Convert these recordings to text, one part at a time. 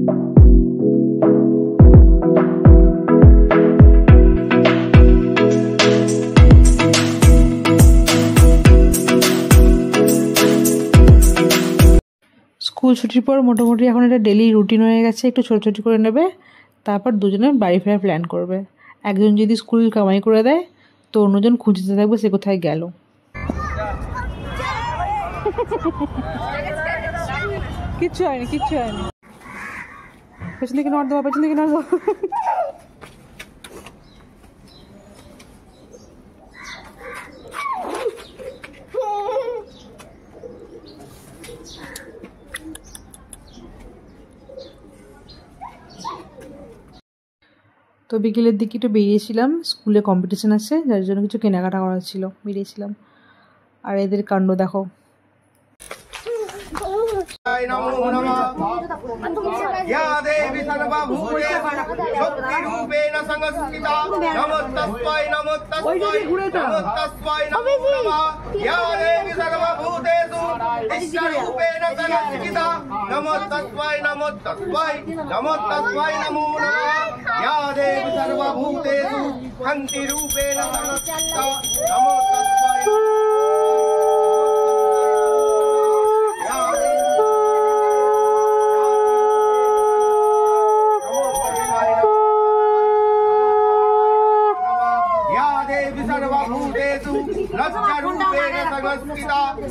School ছুটির পর মোটামুটি এখন এটা ডেলি রুটিন হয়ে গেছে, একটু ছোটাছুটি করে নেবে, তারপর দুজনে বাড়ি ফেরার প্ল্যান করবে। একজন যদি স্কুল কামাই করে দেয় তো অন্যজন খুঁজতে থাকবে সে কোথায় গেল। কিচ্ছু হয়নি, কিচ্ছু হয়নি। পেছন দিকে নড় দেওয়া, পেছন দিকে নড় দেওয়া। তো বিকেলের দিকে একটু বেরিয়েছিলাম, স্কুলে কম্পিটিশন আছে যার জন্য কিছু কেনাকাটা করার ছিল, বেরিয়েছিলাম। আর এদের কাণ্ড দেখো।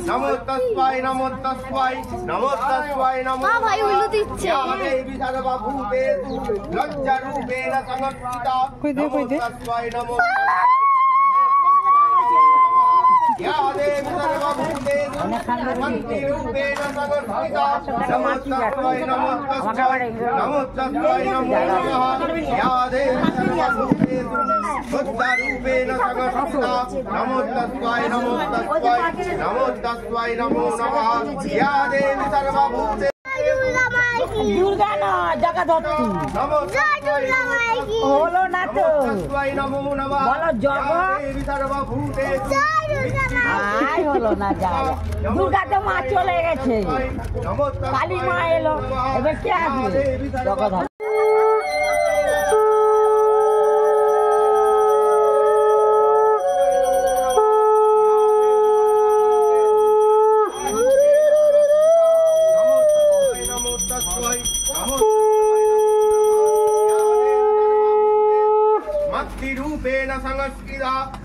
नमो तस्मै नमो तस्मै नमो तस्मै नमो भाई उल्लू दिच्छे देवी सर्वभूतेषु लज्जारूपेण संस्थिता नमो तस्मै नमो या देवी सर्वभूतेषु शक्तिरूपेण संस्थिता नमो तस्मै नमो तस्मै नमो तस्मै नमो नमः या देवी सर्वभूतेषु बुद्धरूपेण संस्थिता नमो तस्मै नमो तस्मै नमो तस्मै नमो नमः या देवी सर्वभूते दुर्गा ना जगद्धत्री नमो दुर्गा माई की बोलो ना तो तस्मै नमो नमः बोलो जग देवी सर्वभूते আয় হলো না যায় দুর্গা তো মা চলে গেছে কালী মা এলো এবার কে আসবে জগদ্ধত্রী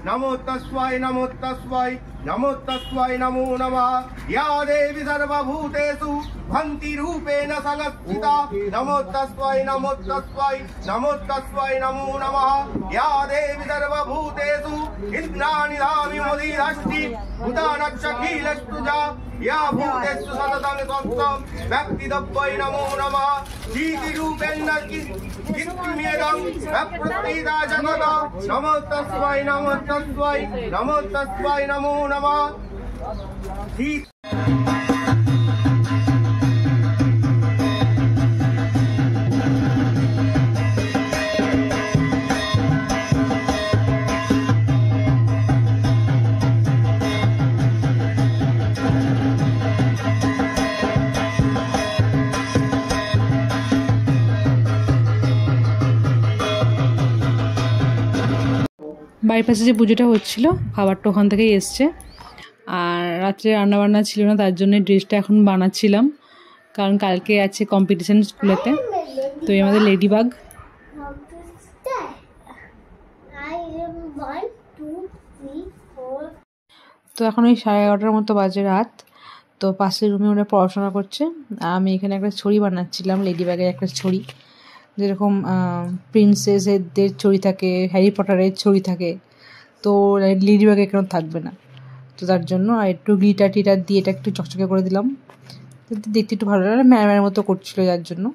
नमो तस्मै नमो तस्मै नमो तस्मै नमो नमः या देवी सर्वभूतेषु भन्ति रूपेण संस्थिता नमो तस्मै नमो तस्मै नमो तस्मै नमो नमः या देवी सर्वभूतेषु इन्द्राणि धामि मोदिरष्टि भूतानक्षखिलस्तुजा या भूतेषु सततं सत्तं व्यक्तिदब्बै नमो नमः शीतिरूपेण कित्तुमेदं प्रतीता जगत नमो तस्मै नमो तस्मै नमो तस्मै नमो नमः বাইপাসে যে পুজোটা হচ্ছিল খাবারটা ওখান থেকেই এসছে। আর রাত্রে রান্নাবান্না ছিল না, তার জন্য ড্রেসটা এখন বানাচ্ছিলাম, কারণ কালকে আছে কম্পিটিশান স্কুলেতে। তো এই আমাদের লেডিবাগ। তো এখন ওই 11:30টার মতো বাজে রাত। তো পাশের রুমে ওরা পড়াশোনা করছে, আমি এখানে একটা ছড়ি বানাচ্ছিলাম, লেডিবাগের একটা ছড়ি, যেরকম প্রিন্সেসদের ছড়ি থাকে, হ্যারি পটারের ছড়ি থাকে, তো লেডিবাগে কেন থাকবে না। তো তার জন্য আর একটু গ্লিটার টিটার দিয়ে এটা একটু চকচকে করে দিলাম, দেখতে একটু ভালো লাগে, ম্যামের মতো করছিল যার জন্য।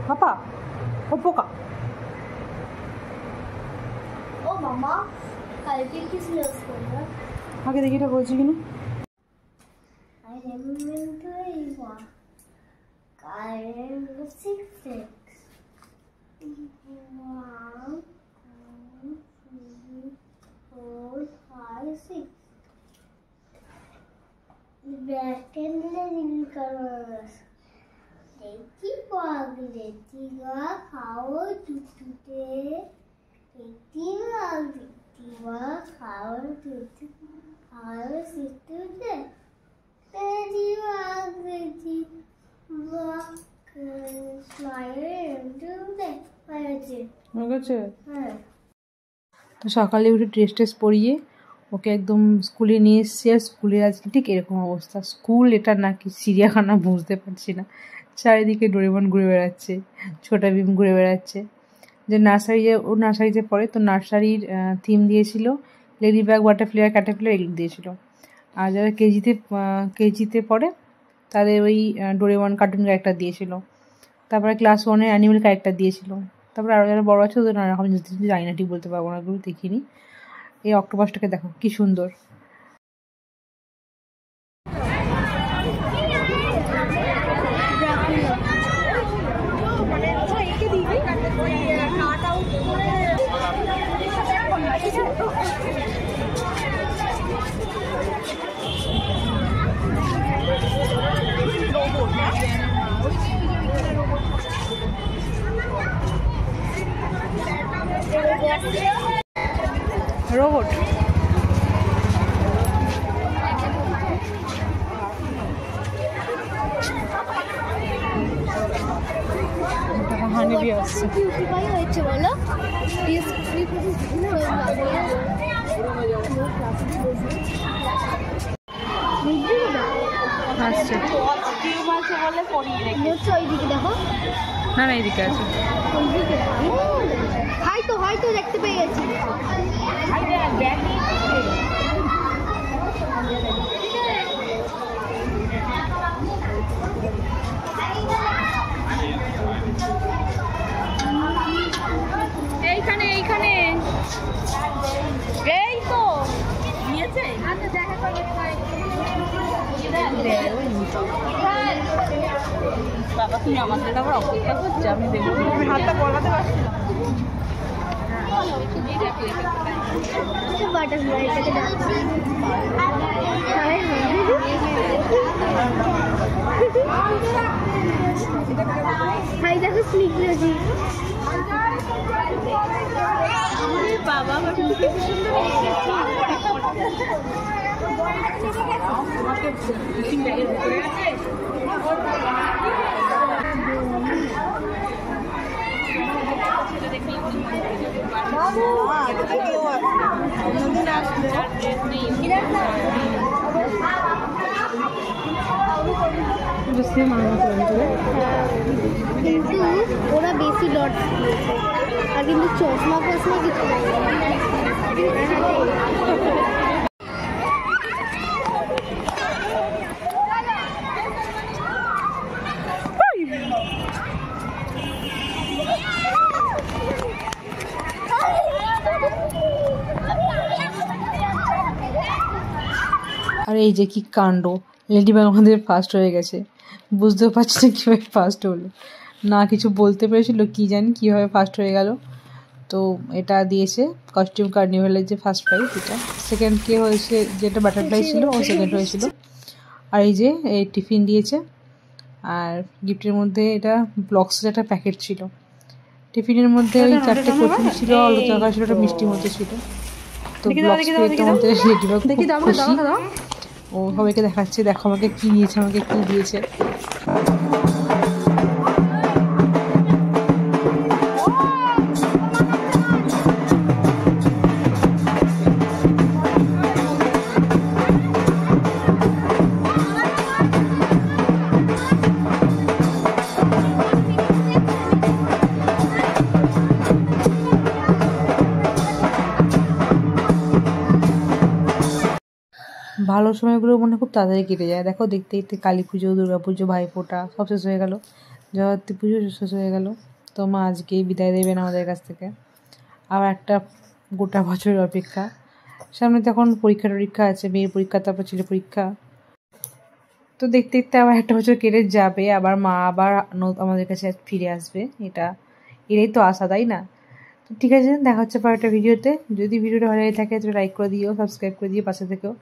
পাপা ও পোকা ও মামা কালকে কি সিলেক্ট করবে আগে দেখি এটা হয়েছে কিনা। I remember one. I remember 6 6. 1 2 3 4 5 6. তো সকালে উঠে ড্রেস ট্রেস পরিয়ে ওকে একদম স্কুলে নিয়ে এসছি। আর স্কুলের আজকে ঠিক এরকম অবস্থা, স্কুল এটা নাকি চিড়িয়াখানা বুঝতে পারছি না। চারিদিকে ডোরেমন ঘুরে বেড়াচ্ছে, ছোটা ভীম ঘুরে বেড়াচ্ছে। যে নার্সারিতে পড়ে, তো নার্সারির থিম দিয়েছিল লেডি বাগ, বাটারফ্লাই, ক্যাটারপিলার এগুলো দিয়েছিল। আর যারা কেজিতে পড়ে তাদের ওই ডোরেমন কার্টুন ক্যারেক্টার দিয়েছিল। তারপরে ক্লাস 1-এর অ্যানিমেল ক্যারেক্টার দিয়েছিল। তারপরে আরও যারা বড় আছে ওদের নানা রকম জানি না, ঠিক বলতে পারবো না, ওগুলো দেখিনি। এই অক্টোপাসটাকে দেখো কি সুন্দর। রোবট হানিবি আসছে। হয়েছে বলো আসছে ওইদিকে দেখো না, না এইদিকে আছে। হয়তো দেখতে পেয়ে গেছি। এইখানে এই তো নিয়েছে। আচ্ছা দেখা করবে বাবা, তুমি আমাদের আবার অপেক্ষা করছো, আমি দেখবো। আমি হাতটা বলাতে পারছি না। দেখো স্নিগ্ধজি বাবা কিন্তু ওরা বেশি লট দিয়েছে, আর কিন্তু চশমা কিছু আর এই যে কি কাণ্ড, লেডিবাগ আমাদের ফার্স্ট হয়ে গেছে। বুঝতেও পারছি না কীভাবে ফার্স্ট হলো, না কিছু বলতে পেরেছিল কি জানি কীভাবে ফার্স্ট হয়ে গেল। তো এটা দিয়েছে কস্টিউম কার্নিভালের যে ফার্স্ট প্রাইজ, এটা সেকেন্ড কে হয়েছে, যেটা বাটারফ্লাই ছিল ও সেকেন্ড হয়েছিল। আর এই যে এই টিফিন দিয়েছে, আর গিফটের মধ্যে এটা ব্লক্সের একটা প্যাকেট ছিল। টিফিনের মধ্যে ওই 4টে কচুরি ছিল, আলু তরকারি ছিল, একটা মিষ্টির মধ্যে ছিল। তো ব্লক্স পেতে মধ্যে লেডিবাগ খুশি, ও সবাইকে দেখাচ্ছে দেখো আমাকে কি দিয়েছে, আমাকে কি দিয়েছে। ভালো সময়গুলো মনে খুব তাড়াতাড়ি কেটে যায়। দেখো দেখতে দেখতে কালী পুজো, দুর্গা পুজো, ভাইফোঁটা সব শেষ হয়ে গেল, জগদ্ধাত্রী পুজো শেষ হয়ে গেল। তো মা আজকেই বিদায় দেবেন আমাদের কাছ থেকে। আবার একটা গোটা বছরের অপেক্ষা, সামনে তখন পরীক্ষা আছে, মেয়ের পরীক্ষা, তারপর ছেলের পরীক্ষা। তো দেখতে দেখতে আবার একটা বছর কেটে যাবে, আবার মা আবার আমাদের কাছে ফিরে আসবে। এটাই তো আশা, তাই না? তো ঠিক আছে, দেখা হচ্ছে পরের একটা ভিডিওতে। যদি ভিডিওটা ভালো লাগে থাকে তো লাইক করে দিও, সাবস্ক্রাইব করে দিও, পাশে থেকেও।